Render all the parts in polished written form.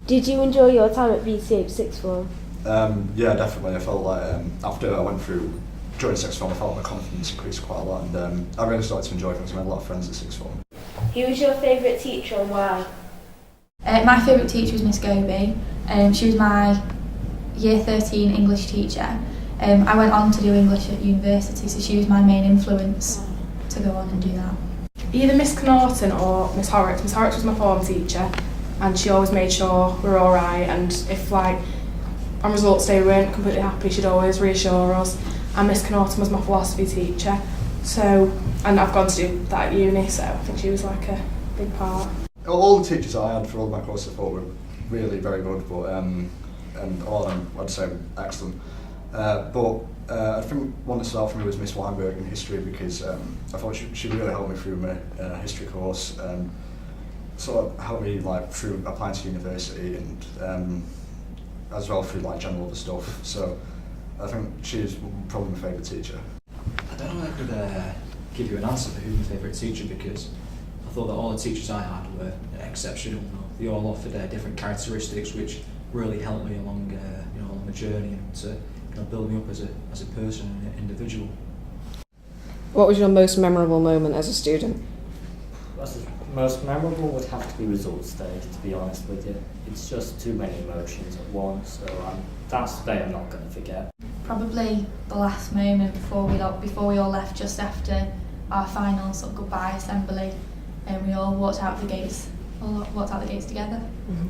Did you enjoy your time at BTH Sixth Form? Yeah, definitely. I felt like after I went through during Sixth Form, I felt my confidence increased quite a lot, and I really started to enjoy things. I made a lot of friends at Sixth Form. Who was your favourite teacher and why? My favourite teacher was Miss Goby. She was my Year 13 English teacher. I went on to do English at university, so she was my main influence to go on and do that. Either Miss Norton or Miss Horrocks. Miss Horrocks was my form teacher, and she always made sure we were alright, and if like on results day we weren't completely happy, she'd always reassure us. And Miss Norton was my philosophy teacher, and I've gone to do that at uni, so I think she was like a big part. All the teachers I had for all my courses I thought were really very good, but and all of them I'd say excellent. I think one that stood out for me was Miss Weinberg in history, because I thought she really helped me through my history course, sort of helped me like through applying to university and as well through like general other stuff. So I think she's probably my favourite teacher. I don't know if I could give you an answer for who's my favourite teacher, because I thought that all the teachers I had were exceptional. They all offered different characteristics which really helped me along, along the journey and to build me up as a person and an individual. What was your most memorable moment as a student? Most memorable would have to be results day, to be honest with you. It's just too many emotions at once, so that's the day I'm not going to forget. Probably the last moment before we all left, just after our final sort of goodbye assembly, and we all walked out the gates together. Mm-hmm.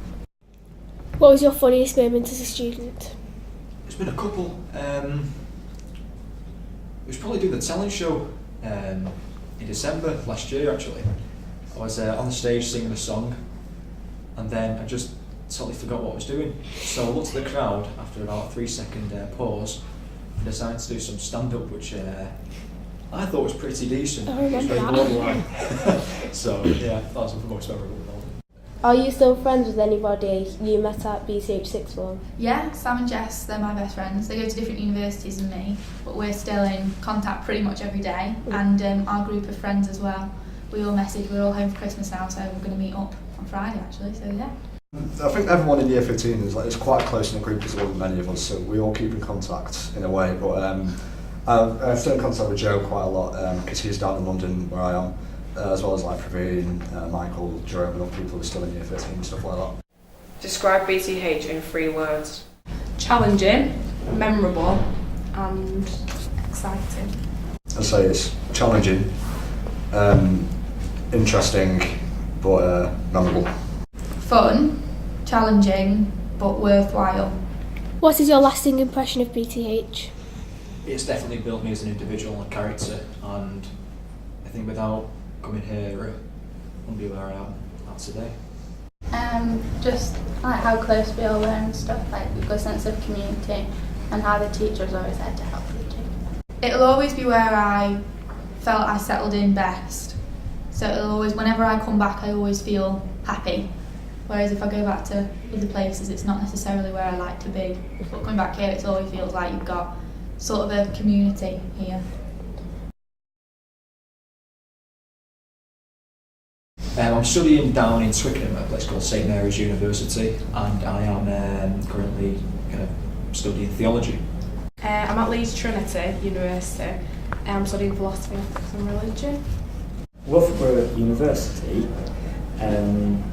What was your funniest moment as a student? There's been a couple. We should probably do the talent show in December last year actually. I was on the stage singing a song, and then I just totally forgot what I was doing. So I looked at the crowd after about a 3-second pause and decided to do some stand-up, which I thought was pretty decent. I remember it was very that. borderline. So yeah, that was the most memorable moment. Are you still friends with anybody you met at BTH Sixth Form? Yeah, Sam and Jess, they're my best friends. They go to different universities than me, but we're still in contact pretty much every day. And our group of friends as well. We all message, we're all home for Christmas now, so we're going to meet up on Friday actually, so yeah. I think everyone in Year 15 is quite a close-knit group as well as many of us, so we all keep in contact in a way, but I'm still in contact with Joe quite a lot, because he's down in London where I am, as well as like Praveen, Michael, Jerome and other people who are still in Year 13 and stuff like that. Describe BTH in 3 words. Challenging, memorable, and exciting. I'd say it's challenging, interesting, but memorable. Fun, challenging, but worthwhile. What is your lasting impression of BTH? It's definitely built me as an individual and character, and I think without coming here, I wouldn't be where I am at today. Just like how close we all were and stuff, like we've got a sense of community and how the teachers always had to help you too. It'll always be where I felt I settled in best. So it'll always, whenever I come back, I always feel happy. Whereas if I go back to other places, it's not necessarily where I like to be. But coming back here, it always feels like you've got sort of a community here. I'm studying down in Twickenham at a place called St Mary's University, and I am currently studying theology. I'm at Leeds Trinity University. I'm studying philosophy, ethics and religion. Loughborough University, and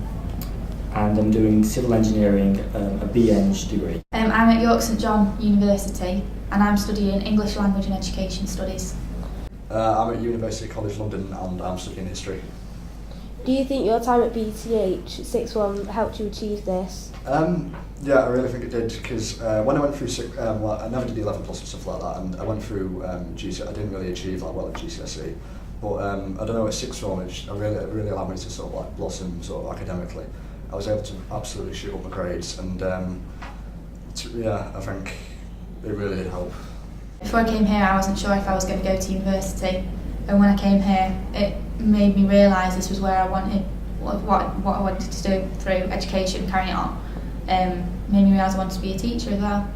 I'm doing civil engineering, a BEng degree. I'm at York St John University, and I'm studying English Language and Education Studies. I'm at University College London and I'm studying history. Do you think your time at BTH Sixth Form helped you achieve this? Yeah, I really think it did, because when I went through, I never did 11 plus and stuff like that, and I went through GCSE, I didn't really achieve that well at GCSE, but I don't know, at Sixth Form it really allowed me to sort of like blossom sort of academically. I was able to absolutely shoot up my grades, and yeah, I think it really did help. Before I came here, I wasn't sure if I was going to go to university, and when I came here, it made me realise this was where I wanted, what I wanted to do through education, carrying it on. Made me realise I wanted to be a teacher as well.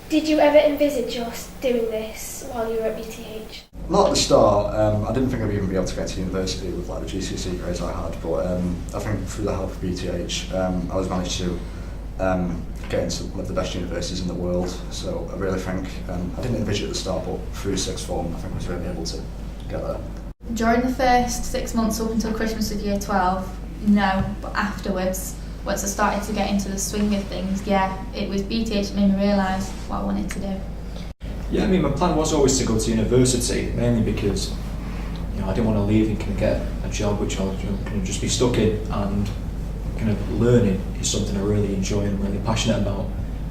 Did you ever envisage doing this while you were at BTH? Not at the start. I didn't think I'd even be able to get to university with like the GCSE grades I had, but I think through the help of BTH, I was managed to, get into one of the best universities in the world. So I really think, I didn't envision it at the start, but through sixth form, I think I was really able to get there. During the first 6 months up until Christmas of year 12, no, but afterwards, once I started to get into the swing of things, yeah, it was BTH that made me realise what I wanted to do. Yeah, I mean, my plan was always to go to university, mainly because I didn't want to leave and kind of get a job which I was kind of just be stuck in, and kind of learning is something I really enjoy and really passionate about.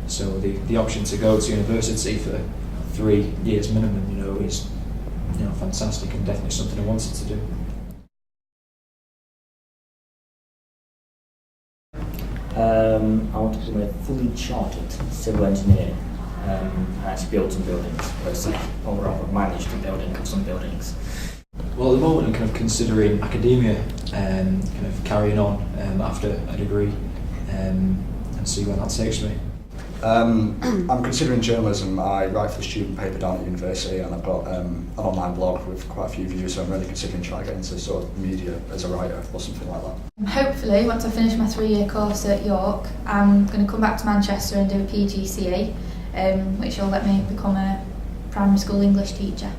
So the option to go to university for 3 years minimum, is fantastic and definitely something I wanted to do. I want to become a fully chartered civil engineer and actually build some buildings, per se, or rather manage the building of some buildings. Well, at the moment I'm kind of considering academia, kind of carrying on after a degree and see where that takes me. I'm considering journalism. I write for the student paper down at university, and I've got an online blog with quite a few views, so I'm really considering trying to get into sort of media as a writer or something like that. Hopefully, once I finish my 3-year course at York, I'm going to come back to Manchester and do a PGCE, which will let me become a primary school English teacher.